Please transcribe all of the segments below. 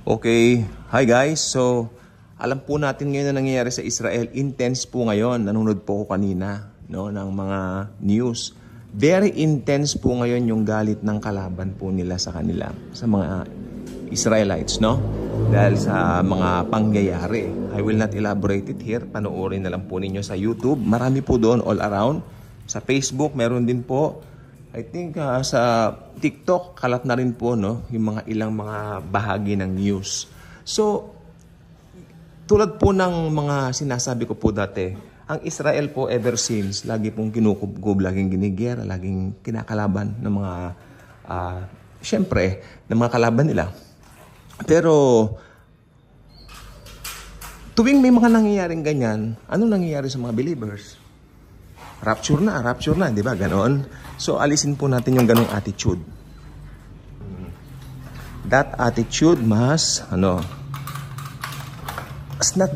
Okay, hi guys. So, alam po natin ngayon na nangyayari sa Israel. Intense po ngayon. Nanonood po ako kanina ng mga news. Very intense po ngayon yung galit ng kalaban po nila sa kanila, sa mga Israelites, dahil sa mga pangyayari. I will not elaborate it here. Panoorin na lang po ninyo sa YouTube. Marami po doon all around. Sa Facebook, meron din po. I think sa TikTok, kalat na rin po yung mga ilang mga bahagi ng news. So, tulad po ng mga sinasabi ko po dati, ang Israel po ever since, lagi pong kinukubgob, laging ginigera, laging kinakalaban ng mga, syempre, ng mga kalaban nila. Pero, tuwing may mga nangyayaring ganyan, ano nangyayari sa mga believers? Rapture na, di ba? Ganon. So, alisin po natin yung ganong attitude. That attitude must not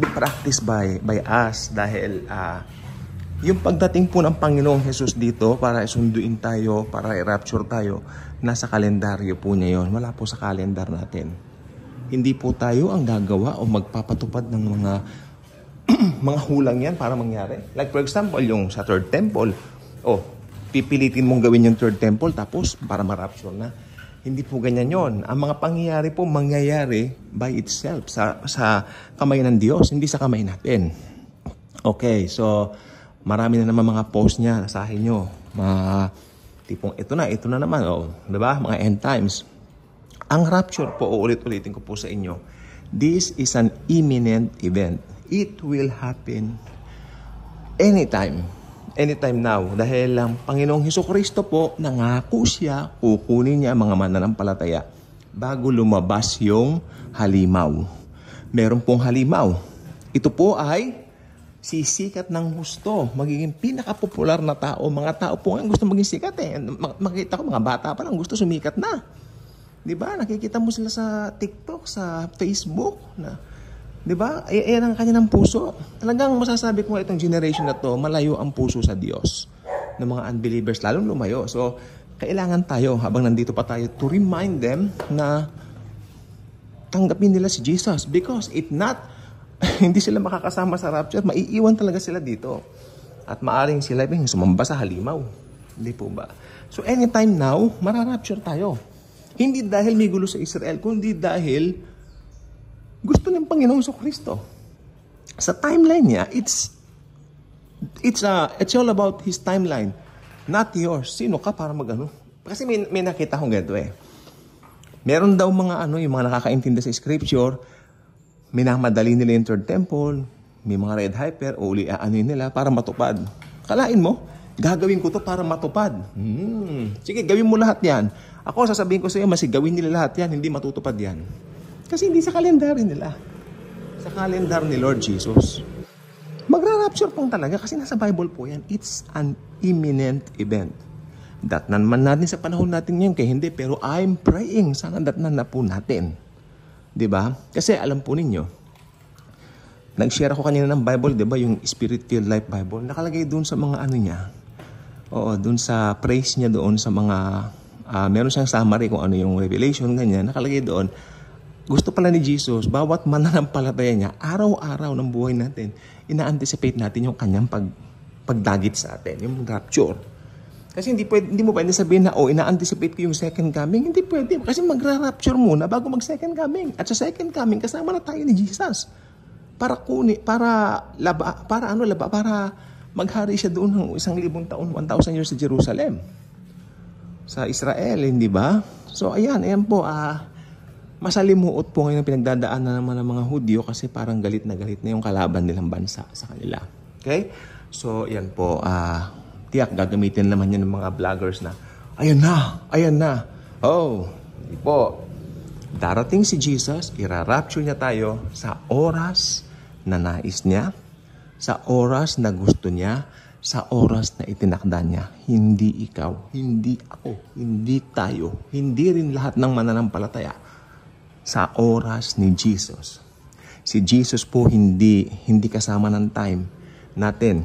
be practiced by us dahil yung pagdating po ng Panginoong Jesus dito para isunduin tayo, para i-rapture tayo, nasa kalendaryo po niya yun. Wala po sa kalendar natin. Hindi po tayo ang gagawa o magpapatupad ng mga hulang yan para mangyari. Like for example, yung sa third temple, pipilitin mong gawin yung third temple tapos para ma-rapture na. Hindi po ganyan yon. Ang mga pangyayari po mangyayari by itself sa kamay ng Diyos, hindi sa kamay natin. Okay, so marami na naman mga post niya, nasahin nyo. Mga tipong ito na naman, diba? Mga end times. Ang rapture po, uulit-ulitin ko po sa inyo, this is an imminent event. It will happen anytime now. Dahil ang Panginoong Hesukristo po, nangako siya, kukunin niya mga mananampalataya bago lumabas yung halimaw. Meron pong halimaw. Ito po ay sisikat ng husto. Magiging pinaka-popular na tao. Mga tao po ang gusto maging sikat eh. Makikita ko, mga bata pa lang gusto sumikat na. Diba? Nakikita mo sila sa TikTok, sa Facebook na diba? Ayan ang kanilang puso. Talagang masasabi ko itong generation na to, malayo ang puso sa Diyos ng mga unbelievers, lalong lumayo. So, kailangan tayo, habang nandito pa tayo, to remind them na tanggapin nila si Jesus. Because if not, hindi sila makakasama sa rapture, maiiwan talaga sila dito. At maaring sila yung sumamba sa halimaw. Hindi po ba? So, anytime now, mararapture tayo. Hindi dahil may gulo sa Israel, kundi dahil gusto ng Panginoong Jesucristo. Sa timeline niya, it's all about His timeline, not yours. Sino ka para magano? Kasi may nakita akong ganito eh. Meron daw mga yung mga nakakaintindi sa Scripture, minamadali nila yung third temple, may mga red hyper, nila para matupad. Kalain mo, gagawin ko to para matupad. Sige, gawin mo lahat yan. Ako, sasabihin ko sa iyo, gawin nila lahat yan, hindi matutupad yan. Kasi hindi sa kalendary nila. Sa kalendar ni Lord Jesus. Magra-rapture pong talaga kasi nasa Bible po yan. It's an imminent event. Datnan man natin sa panahon natin ngayon, kaya hindi. Pero I'm praying, sana datnan na po natin. Diba? Kasi alam po ninyo, nag-share ako kanina ng Bible, diba? Yung Spirit-Filled Life Bible. Nakalagay doon sa mga niya. Doon sa praise niya doon sa mga, meron siyang summary kung ano yung revelation, ganyan. Nakalagay doon. Gusto pala ni Jesus, bawat mananampalataya niya, araw-araw ng buhay natin, ina-anticipate natin yung kanyang pagdagit sa atin, yung rapture. Kasi hindi mo pwede sabihin na, ina-anticipate ko yung second coming. Hindi pwede. Kasi magra-rapture muna bago mag-second coming. At sa second coming, kasama na tayo ni Jesus. Para maghari siya doon ng 1,000 taon, 1,000 years sa Jerusalem. Sa Israel, hindi ba? So, ayan po, masalimuot po ngayon ang pinagdadaanan naman ng mga Hudyo kasi parang galit na yung kalaban nilang bansa sa kanila. Okay? So, yan po. Tiyak, gagamitin naman yan ng mga vloggers na, ayan na. Hindi po. Darating si Jesus, irarapture niya tayo sa oras na nais niya, sa oras na gusto niya, sa oras na itinakda niya. Hindi ikaw, hindi ako, hindi tayo, hindi rin lahat ng mananampalataya. Sa oras ni Jesus. Si Jesus po hindi kasama ng time natin.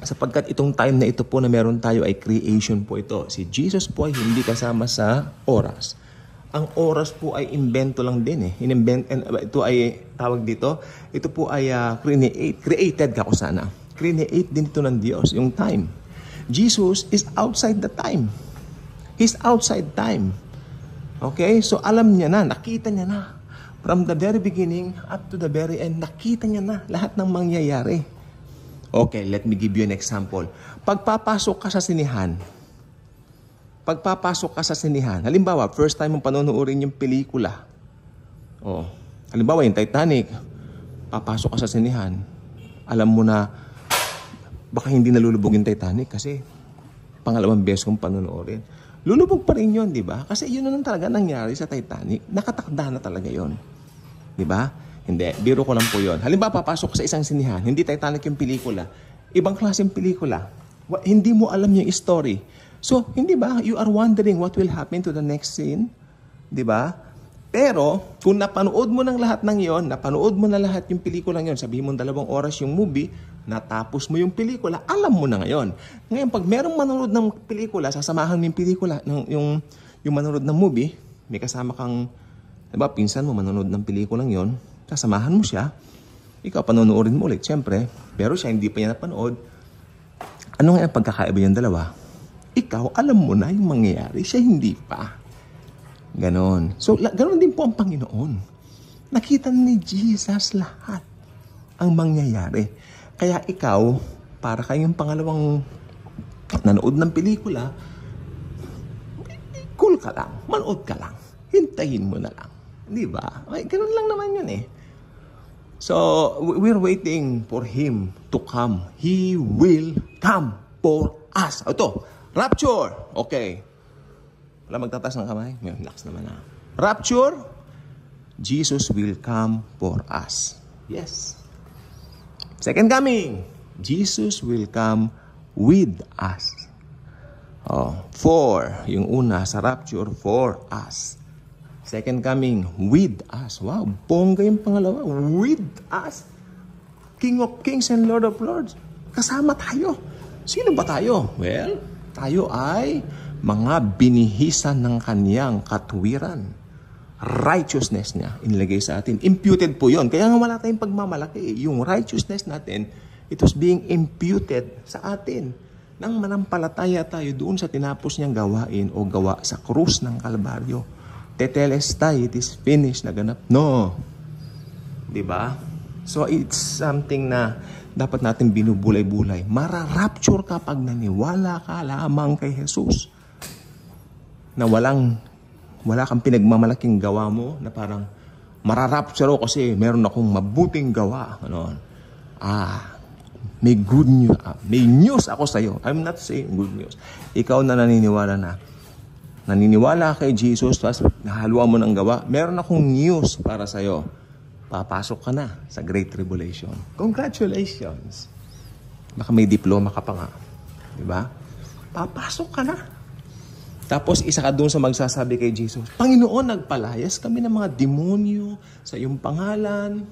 Sapagkat itong time na ito po na meron tayo ay creation po ito. Si Jesus po ay hindi kasama sa oras. Ang oras po ay imbento lang din eh. Ito ay, tawag dito, ito po ay created kako sana. Create din ito ng Diyos, yung time. Jesus is outside the time. He's outside time. Okay? So alam niya na, nakita niya na. From the very beginning up to the very end, nakita niya na lahat ng mangyayari. Okay, let me give you an example. Pagpapasok ka sa sinihan, halimbawa, first time mong panonoodin yung pelikula. Oh, halimbawa, yung Titanic, papasok ka sa sinihan, alam mo na, baka hindi nalulubog yung Titanic kasi pangalawang beses kong panonoodin. Lulubog pa rin yun, di ba? Kasi yun na talaga nangyari sa Titanic. Nakatakda na talaga yun. Di ba? Hindi, biro ko lang po yun. Halimbawa, papasok ka sa isang sinihan, hindi Titanic yung pelikula, ibang klaseng pelikula. Hindi mo alam yung story. So, hindi ba, you are wondering what will happen to the next scene? Di ba? Pero, kung napanood mo ng lahat ng yon, napanood mo na lahat yung pelikula yon, sabihin mo 2 oras yung movie, natapos mo yung pelikula, alam mo na ngayon. Ngayon, pag merong manonood ng pelikula, sasamahan mo yung pelikula, yung manonood ng movie, may kasama kang, diba, pinsan mo manonood ng pelikulang yon, sasamahan mo siya, ikaw panonoodin mo ulit, syempre, pero siya hindi pa niya napanood. Ano nga yung pagkakaiba yung dalawa? Ikaw, alam mo na yung mangyayari, siya hindi pa. Ganon. So, ganon din po ang Panginoon. Nakita ni Jesus lahat ang mangyayari. Kaya ikaw, para kayong pangalawang nanood ng pelikula, cool ka lang, manood ka lang, hintayin mo na lang. Di ba? Ay, ganon lang naman yun eh. So, we're waiting for Him to come. He will come for us. Ito, rapture. Okay. Wala magtatas ng kamay? May relax naman na. Rapture. Jesus will come for us. Yes. Second coming. Jesus will come with us. Oh, for. Yung una sa rapture, for us. Second coming, with us. Wow, bongga yung pangalawa. With us. King of Kings and Lord of Lords. Kasama tayo. Sino ba tayo? Well, tayo ay mga binihisan ng kaniyang katuwiran. Righteousness niya inilagay sa atin. Imputed po yun. Kaya nga wala tayong pagmamalaki. Yung righteousness natin, it was being imputed sa atin. Nang manampalataya tayo doon sa tinapos niyang gawain o gawa sa krus ng Kalbaryo. Tetelestai, it is finished, naganap. No. Diba? So it's something na dapat natin binubulay-bulay. Mararapture ka pag naniwala ka lamang kay Jesus. Na wala kang pinagmamalaking gawa mo na parang mararapture ako kasi meron akong mabuting gawa. Ano? May good news. May news ako sa'yo. I'm not saying good news. Ikaw na naniniwala na. Naniniwala kay Jesus, tapos nahaluan mo ng gawa, meron akong news para sa'yo. Papasok ka na sa Great Tribulation. Congratulations! Baka may diploma ka pa nga. Diba? Papasok ka na. Tapos isa ka doon sa magsasabi kay Jesus, Panginoon, nagpalayas kami ng mga demonyo sa iyong pangalan.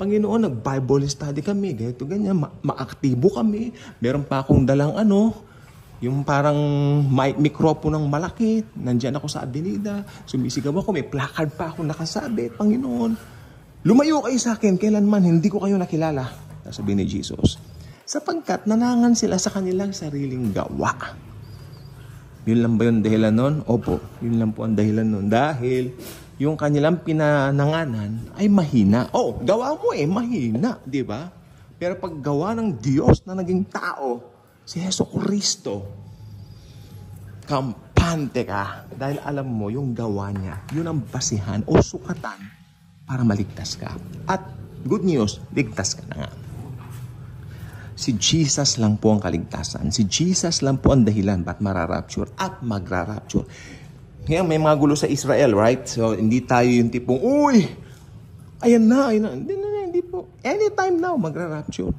Panginoon, nag-Bible study kami. Ganito, ganyan. Maaktibo kami. Meron pa akong dalang yung parang mikroponong malaki, nandyan ako sa avenida, sumisigaw ako, may placard pa ako nakasabit, Panginoon. Lumayo kayo sa akin, kailanman hindi ko kayo nakilala, sabi ni Jesus. Sapagkat nanangan sila sa kanilang sariling gawa. Yun lang ba yung dahilan nun? Opo, yun lang po ang dahilan nun. Dahil yung kanilang pinananganan ay mahina. Oh, gawa mo mahina, di ba? Pero pag gawa ng Diyos na naging tao, si Jesucristo, kampante ka. Dahil alam mo, yung gawa niya, yun ang basihan o sukatan para maligtas ka. At good news, ligtas ka na nga. Si Jesus lang po ang kaligtasan. Si Jesus lang po ang dahilan ba't mararapture at magrarapture. Ngayon, may mga gulo sa Israel, right? So, hindi tayo yung tipong, uy, ayan na. Hindi po. Anytime now, magrarapture.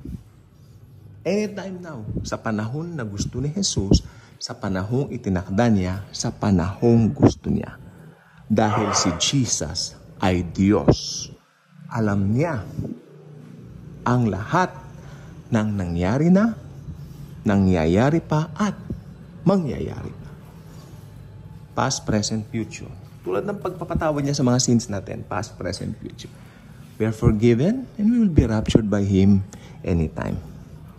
Anytime now, sa panahon na gusto ni Jesus, sa panahong itinakda niya, sa panahong gusto niya. Dahil si Jesus ay Diyos. Alam niya ang lahat ng nangyari na, nangyayari pa, at mangyayari pa. Past, present, future. Tulad ng pagpapatawad niya sa mga sins natin, past, present, future. We are forgiven and we will be raptured by Him anytime.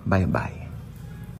Bye-bye.